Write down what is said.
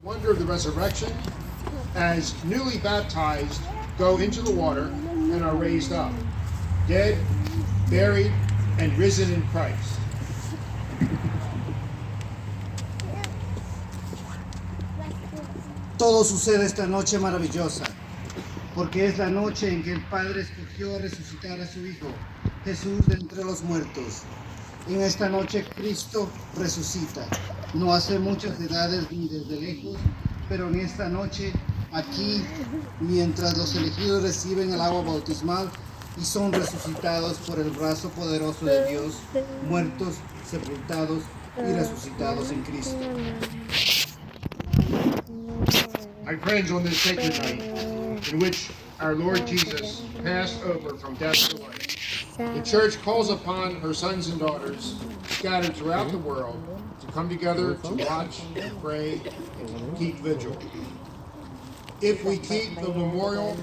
Wonder of the resurrection, as newly baptized go into the water and are raised up, dead, buried, and risen in Christ. Todo sucede esta noche maravillosa, porque es la noche en que el Padre escogió resucitar a su Hijo, Jesús de entre los muertos. En esta noche Cristo resucita, no hace muchas edades ni desde lejos, pero en esta noche, aquí, mientras los elegidos reciben el agua bautismal y son resucitados por el brazo poderoso de Dios, muertos, sepultados y resucitados en Cristo. My friends, on this sacred night, in which our Lord Jesus passed over from death to life, the Church calls upon her sons and daughters scattered throughout the world to come together to watch, to pray, and to keep vigil. If we keep the memorial